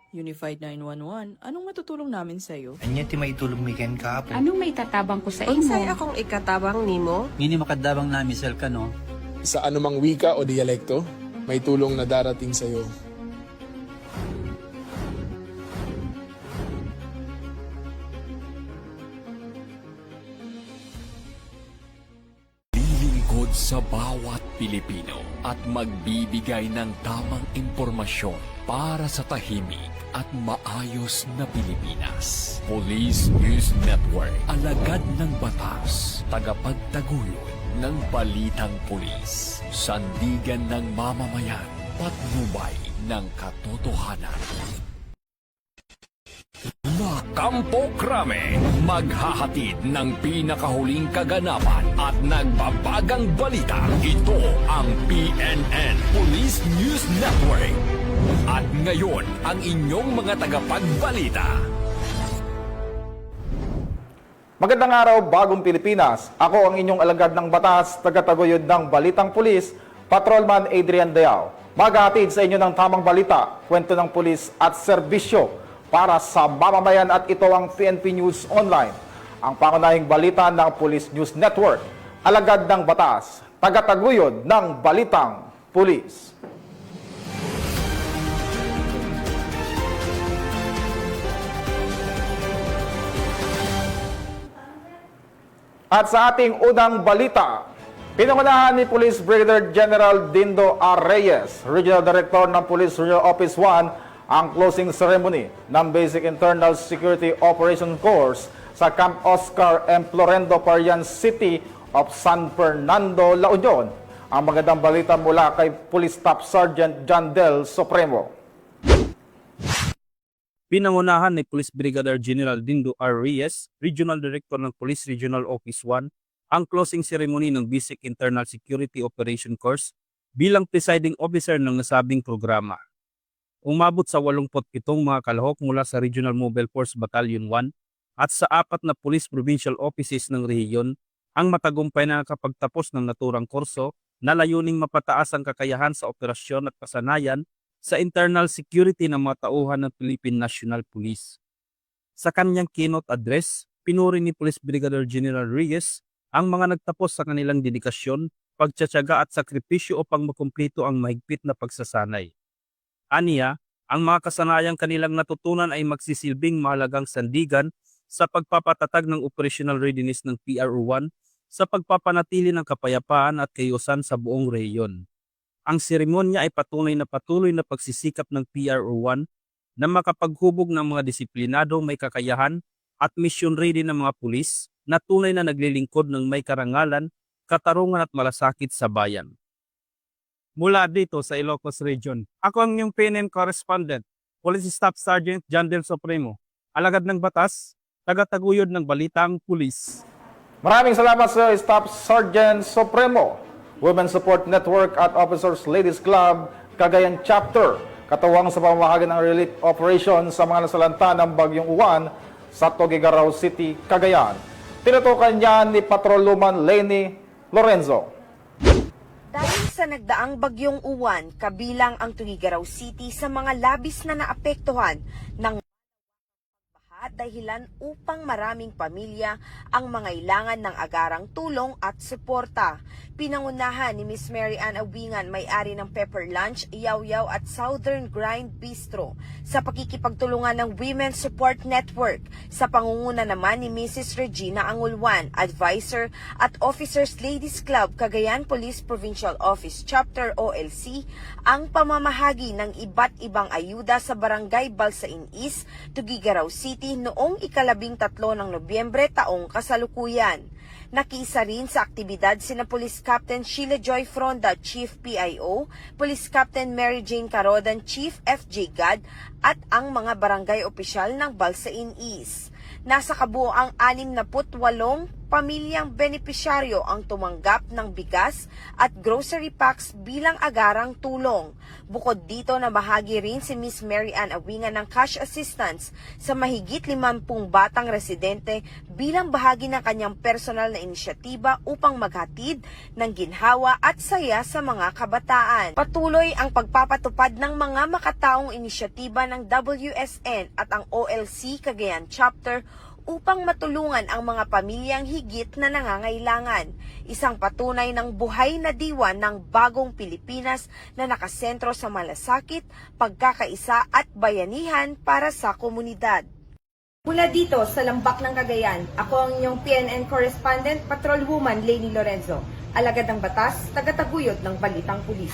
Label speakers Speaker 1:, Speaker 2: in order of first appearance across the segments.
Speaker 1: Unified 911, anong matutulong namin sa'yo?
Speaker 2: Anya ti maitulong mi ken kahapon.
Speaker 3: Anong may tatabang ko sa
Speaker 4: Unsay
Speaker 3: imo?
Speaker 4: akong ikatabang nimo?
Speaker 5: Ngini makadabang na misal ka no.
Speaker 6: Sa anumang wika o dialekto, may tulong na darating sa iyo.
Speaker 7: Lilingkod sa bawat Pilipino at magbibigay ng tamang impormasyon para sa tahimik at maayos na Pilipinas. Police News Network, alagad ng batas, tagapagtaguyod ng balitang pulis, sandigan ng mamamayan, patnubay ng katotohanan. La Campo Crame, maghahatid ng pinakahuling kaganapan at nagbabagang balita. Ito ang PNN Police News Network. At ngayon, ang inyong mga tagapagbalita.
Speaker 8: Magandang araw, bagong Pilipinas. Ako ang inyong alagad ng batas, tagataguyod ng Balitang Pulis, Patrolman Adrian Deao. Maghahatid sa inyo ng tamang balita, kwento ng pulis at serbisyo para sa mamamayan, at ito ang PNP News Online. Ang pangunahing balita ng Police News Network, alagad ng batas, tagataguyod ng Balitang Pulis. At sa ating unang balita, pinangunahan ni Police Brigadier General Dindo R. Reyes, Regional Director ng Police Regional Office 1, ang closing ceremony ng Basic Internal Security Operation Course sa Camp Oscar M. Florendo, Parian City of San Fernando, La Union. Ang magandang balita mula kay Police Staff Sergeant John Del Supremo.
Speaker 9: Pinangunahan ni Police Brigadier General Dindo R. Reyes, Regional Director ng Police Regional Office 1, ang closing ceremony ng Basic Internal Security Operation Course bilang presiding officer ng nasabing programa. Umabot sa 87 mga kalahok mula sa Regional Mobile Force Battalion 1 at sa 4 na Police Provincial Offices ng rehiyon ang matagumpay na nakapagtapos ng naturang kurso na layuning mapataas ang kakayahan sa operasyon at kasanayan sa internal security ng mga tauhan ng Philippine National Police. Sa kanyang keynote address, pinuri ni Police Brigadier General Reyes ang mga nagtapos sa kanilang dedikasyon, pagtsatsaga at sakripisyo upang makumpleto ang mahigpit na pagsasanay. Aniya, ang mga kasanayang kanilang natutunan ay magsisilbing mahalagang sandigan sa pagpapatatag ng operational readiness ng PRO1 sa pagpapanatili ng kapayapaan at kaayusan sa buong rehiyon. Ang seremonya ay patuloy na pagsisikap ng PRO1 na makapaghubog ng mga disiplinado, may kakayahan at mission ready ng mga pulis na tunay na naglilingkod ng may karangalan, katarungan at malasakit sa bayan. Mula dito sa Ilocos Region, ako ang inyong PNN correspondent, Police Staff Sergeant John Del Supremo, alagad ng batas, tagataguyod ng Balitang Pulis.
Speaker 8: Maraming salamat sa Staff Sergeant Supremo, Women Support Network at Officers Ladies Club, Cagayan Chapter, katuwang sa pamamahagi ng relief operation sa mga nasalanta ng Bagyong Uwan sa Tuguegarao City, Cagayan. Tinutukan niya ni Patrolman Lenny Lorenzo.
Speaker 4: Dahil sa nagdaang Bagyong Uwan, kabilang ang Tuguegarao City sa mga labis na naapektuhan ng dahilan upang maraming pamilya ang mangailangan ng agarang tulong at suporta. Pinangunahan ni Miss Mary Ann Awingan, may-ari ng Pepper Lunch, Yaw Yaw at Southern Grind Bistro sa pakikipagtulungan ng Women's Support Network. Sa pangunguna naman ni Mrs. Regina Angulwan, advisor at Officers Ladies Club, Cagayan Police Provincial Office Chapter OLC, ang pamamahagi ng iba't ibang ayuda sa Barangay Balsain East, Tuguegarao City noong 13 ng Nobyembre taong kasalukuyan. Nakiisa rin sa aktibidad sina Police Captain Sheila Joy Fronda, Chief PIO, Police Captain Mary Jane Carodan, Chief FJ GAD, at ang mga barangay opisyal ng Balsain East. Nasa kabuoang 68 pamilyang benepisyaryo ang tumanggap ng bigas at grocery packs bilang agarang tulong. Bukod dito na bahagi rin si Miss Mary Ann Awingan ng cash assistance sa mahigit 50 batang residente bilang bahagi ng kanyang personal na inisyatiba upang maghatid ng ginhawa at saya sa mga kabataan. Patuloy ang pagpapatupad ng mga makataong inisyatiba ng WSN at ang OLC Cagayan Chapter upang matulungan ang mga pamilyang higit na nangangailangan. Isang patunay ng buhay na diwa ng bagong Pilipinas na nakasentro sa malasakit, pagkakaisa at bayanihan para sa komunidad. Mula dito sa Lambak ng Cagayan, ako ang inyong PNN correspondent, Patrolwoman Lainey Lorenzo, alagad ng batas, tagataguyod ng Balitang Pulis.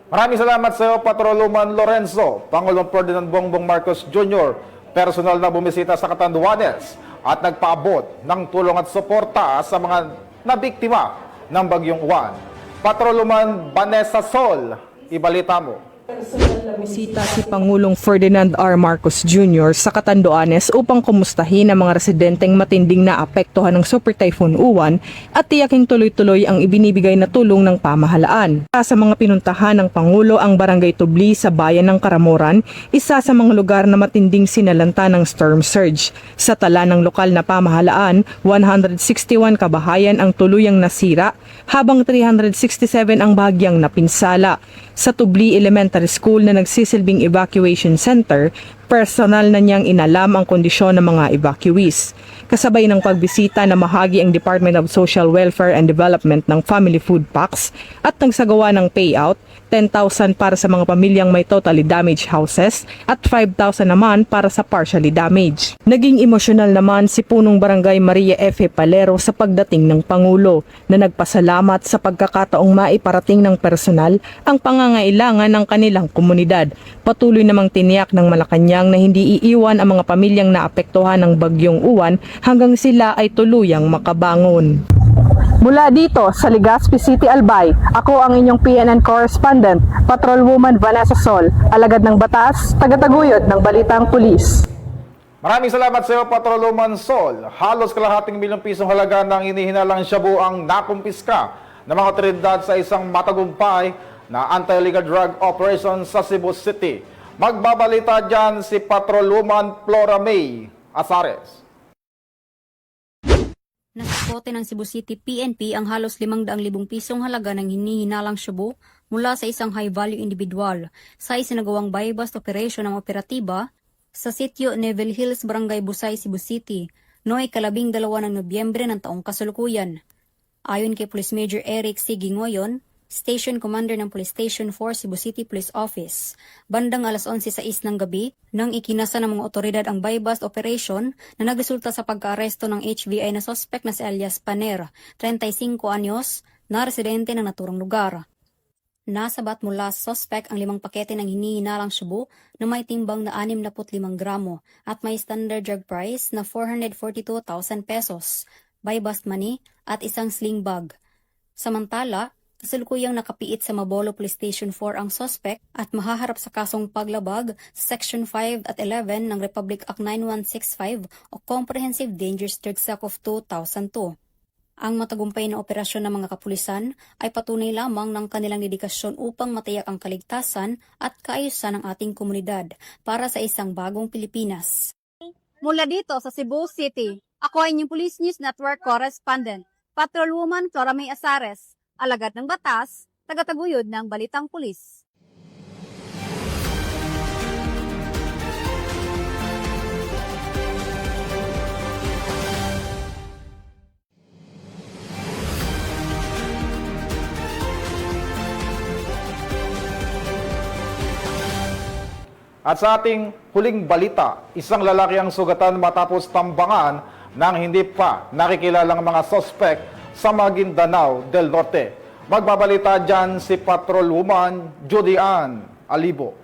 Speaker 8: Maraming salamat sa iyo, Patrolwoman Lorenzo. Pangulong Ferdinand Bongbong Marcos Jr., personal na bumisita sa Catanduanes at nagpaabot ng tulong at suporta sa mga nabiktima ng Bagyong Juan. Patrolwoman Vanessa Sol, ibalita mo.
Speaker 3: Bisita si Pangulong Ferdinand R. Marcos Jr. sa Catanduanes upang kumustahin ang mga residenteng matinding naapektuhan ng Super Typhoon Uwan at tiyaking tuloy-tuloy ang ibinibigay na tulong ng pamahalaan. Sa mga pinuntahan ng Pangulo ang Barangay Tubli sa bayan ng Karamoran, isa sa mga lugar na matinding sinalanta ng storm surge. Sa tala ng lokal na pamahalaan, 161 kabahayan ang tuluyang nasira habang 367 ang bahagyang napinsala. Sa Tubli Elementary School na nagsisilbing evacuation center, personal na niyang inalam ang kondisyon ng mga evacuees. Kasabay ng pagbisita na mahagi ang Department of Social Welfare and Development ng Family Food Packs at nagsagawa ng payout, 10,000 para sa mga pamilyang may totally damaged houses at 5,000 naman para sa partially damaged. Naging emosyonal naman si Punong Barangay Maria F. Palero sa pagdating ng Pangulo na nagpasalamat sa pagkakataong maiparating ng personal ang pangangailangan ng kanilang komunidad. Patuloy namang tiniyak ng Malacanang na hindi iiwan ang mga pamilyang naapektuhan ng Bagyong Uwan hanggang sila ay tuluyang makabangon. Mula dito sa Legazpi City, Albay, ako ang inyong PNN correspondent, Patrolwoman Vanessa Sol, alagad ng batas, tagataguyod ng Balitang Pulis.
Speaker 8: Maraming salamat sa iyo, Patrolwoman Sol. Halos kalahating milyong pisong halaga ng inihinalang shabu ang nakumpiska ng mga otoridad sa isang matagumpay na anti-illegal drug operation sa Cebu City. Magbabalita dyan si Patrolwoman Flora May Azares.
Speaker 10: Nasa kote ng Cebu City PNP ang halos 500,000 pisong halaga ng hinihinalang shabu mula sa isang high-value individual sa isinagawang buy-bust operation ng operatiba sa sitio Neville Hills, Barangay Busay, Cebu City, noong 12 ng Nobyembre ng taong kasalukuyan. Ayon kay Police Major Eric C. Gingoyon, Station Commander ng Police Station 4 Cebu City Police Office, bandang alas 11:06 ng gabi nang ikinasa ng mga otoridad ang buy-bust operation na nagresulta sa pagkaaresto ng HVI na suspect na si alias Paner, 35 anyos, na residente ng naturang lugar. Nasabat mula sa suspect ang 5 pakete ng hinihinalang shabu na may timbang na 65 gramo at may standard drug price na 442,000 pesos, buy-bust money at isang sling bag. Samantala, kasalukuyang nakapiit sa Mabolo Police Station 4 ang suspect at mahaharap sa kasong paglabag sa Section 5 at 11 ng Republic Act 9165 o Comprehensive Dangerous Drugs Act of 2002. Ang matagumpay na operasyon ng mga kapulisan ay patunay lamang ng kanilang dedikasyon upang matiyak ang kaligtasan at kaayusan ng ating komunidad para sa isang bagong Pilipinas.
Speaker 11: Mula dito sa Cebu City, ako ay inyong Police News Network correspondent, Patrolwoman Flora May Azares, alagad ng batas, tagataguyod ng Balitang Pulis.
Speaker 8: At sa ating huling balita, isang lalaki ang sugatan matapos tambangan ng hindi pa nakikilalang mga sospek sa Maguindanao del Norte. Magbabalita dyan si Patrolwoman Judy Ann Alibo.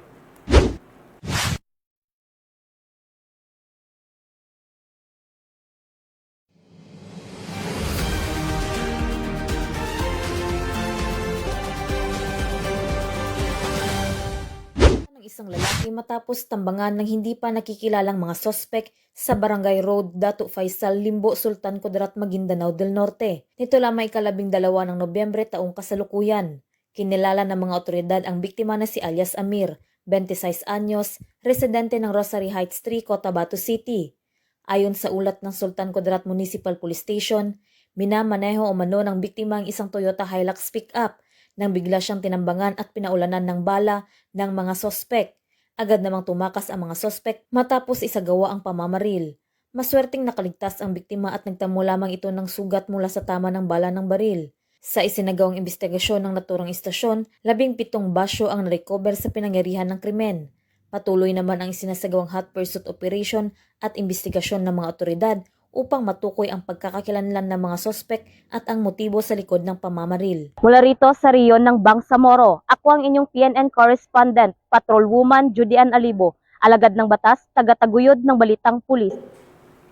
Speaker 12: isang lalaki matapos tambangan ng hindi pa nakikilalang mga sospek sa Barangay Road, Dato Faisal, Limbo, Sultan Kudarat, Maguindanao del Norte. Nito lamang 12 ng Nobyembre taong kasalukuyan. Kinilala ng mga otoridad ang biktima na si alias Amir, 26 anyos, residente ng Rosary Heights 3, Cotabato City. Ayon sa ulat ng Sultan Kudarat Municipal Police Station, minamaneho umano ng biktima ang isang Toyota Hilux pickup nang bigla siyang tinambangan at pinaulanan ng bala ng mga sospek. Agad namang tumakas ang mga sospek matapos isagawa ang pamamaril. Maswerteng nakaligtas ang biktima at nagtamo lamang ito ng sugat mula sa tama ng bala ng baril. Sa isinagawang investigasyon ng naturang istasyon, 17 basyo ang narecover sa pinangyarihan ng krimen. Patuloy naman ang isinasagawang hot pursuit operation at investigasyon ng mga otoridad upang matukoy ang pagkakakilanlan ng mga sospek at ang motibo sa likod ng pamamaril.
Speaker 11: Mula rito sa Riyon ng Bangsamoro, ako ang inyong PNN correspondent, Patrolwoman Judy Ann Alibo, alagad ng batas, tagataguyod ng Balitang Pulis.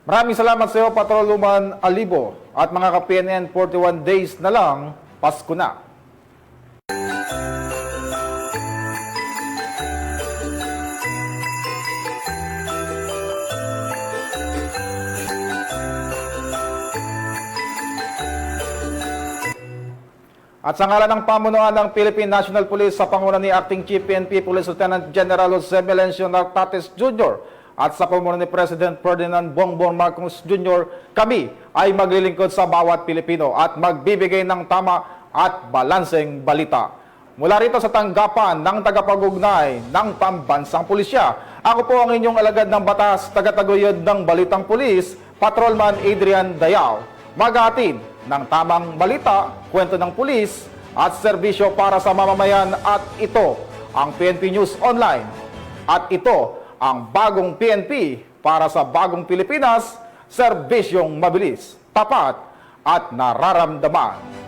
Speaker 8: Maraming salamat sa iyo, Patrolwoman Alibo. At mga ka-PNN, 41 days na lang, Pasko na. At sa ngalan ng pamunuan ng Philippine National Police sa panguna ni Acting Chief PNP Police Lieutenant General Jose Melencio Nartates Jr. at sa pamumuno ni President Ferdinand Bongbong Marcos Jr., kami ay maglilingkod sa bawat Pilipino at magbibigay ng tama at balanseng balita. Mula rito sa tanggapan ng tagapag-ugnay ng Pambansang Pulisya, ako po ang inyong alagad ng batas, tagataguyod ng Balitang Pulis, Patrolman Adrian Dayao. Maghatid ng tamang balita, kwento ng pulis at serbisyo para sa mamamayan, at ito ang PNP News Online. At ito ang bagong PNP para sa bagong Pilipinas, serbisyong mabilis, tapat at nararamdaman.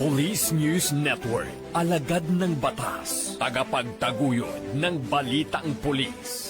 Speaker 7: Police News Network, alagad ng batas, tagapagtaguyod ng balitang pulis.